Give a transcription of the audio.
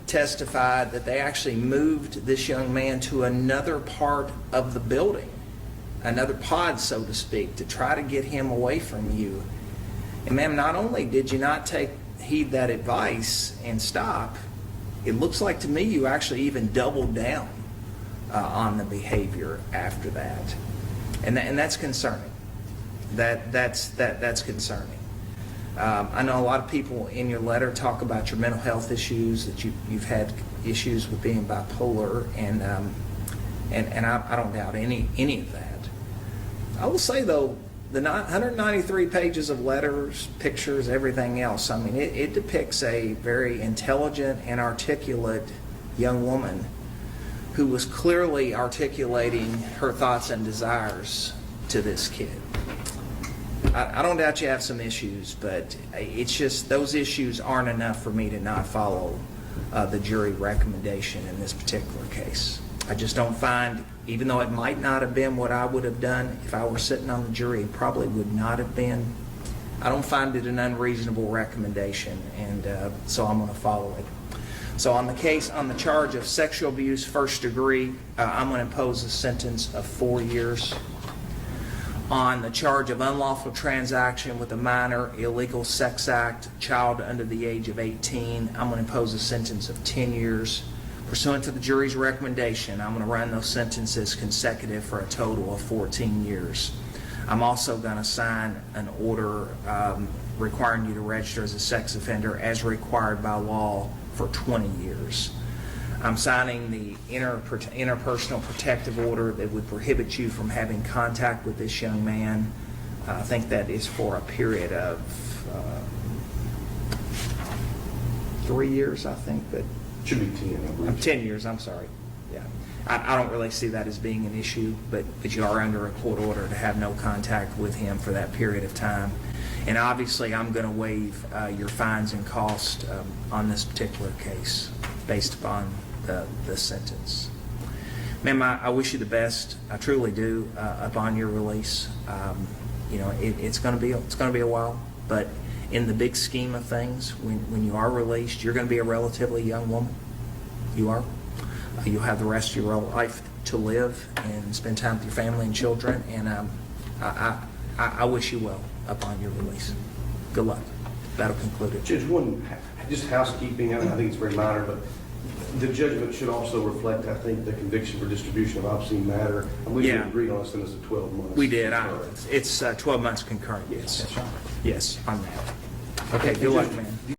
testified that they actually moved this young man to another part of the building, another pod, so to speak, to try to get him away from you. And ma'am, not only did you not heed that advice and stop, it looks like to me you actually even doubled down on the behavior after that. And that's concerning. That's concerning. I know a lot of people in your letter talk about your mental health issues, that you've had issues with being bipolar, and I don't doubt any of that. I will say though, the 193 pages of letters, pictures, everything else, I mean, it depicts a very intelligent and articulate young woman who was clearly articulating her thoughts and desires to this kid. I don't doubt you have some issues, but it's just those issues aren't enough for me to not follow the jury recommendation in this particular case. I just don't find, even though it might not have been what I would have done if I were sitting on the jury, it probably would not have been. I don't find it an unreasonable recommendation, and so I'm going to follow it. So on the case, on the charge of sexual abuse, first degree, I'm going to impose a sentence of 4 years. On the charge of unlawful transaction with a minor, illegal sex act, child under the age of 18, I'm going to impose a sentence of 10 years. Pursuant to the jury's recommendation, I'm going to run those sentences consecutive for a total of 14 years. I'm also going to sign an order requiring you to register as a sex offender as required by law for 20 years. I'm signing the interpersonal protective order that would prohibit you from having contact with this young man. I think that is for a period of 3 years, I think, but should be 10. 10 years, I'm sorry. Yeah, I don't really see that as being an issue, but you are under a court order to have no contact with him for that period of time. And obviously, I'm going to waive your fines and costs on this particular case based upon the sentence. Ma'am, I wish you the best. I truly do upon your release. You know, it's going to be a while, but in the big scheme of things, when you are released, you're going to be a relatively young woman. You are. You'll have the rest of your life to live and spend time with your family and children. And I wish you well upon your release. Good luck. That'll conclude it. Judge, one just housekeeping. I think it's very minor, but the judgment should also reflect, I think, the conviction for distribution of obscene matter. I believe we agreed on a sentence of 12 months. We did. It's 12 months concurrent. Yes. Yes, on that. Okay. Good luck, man.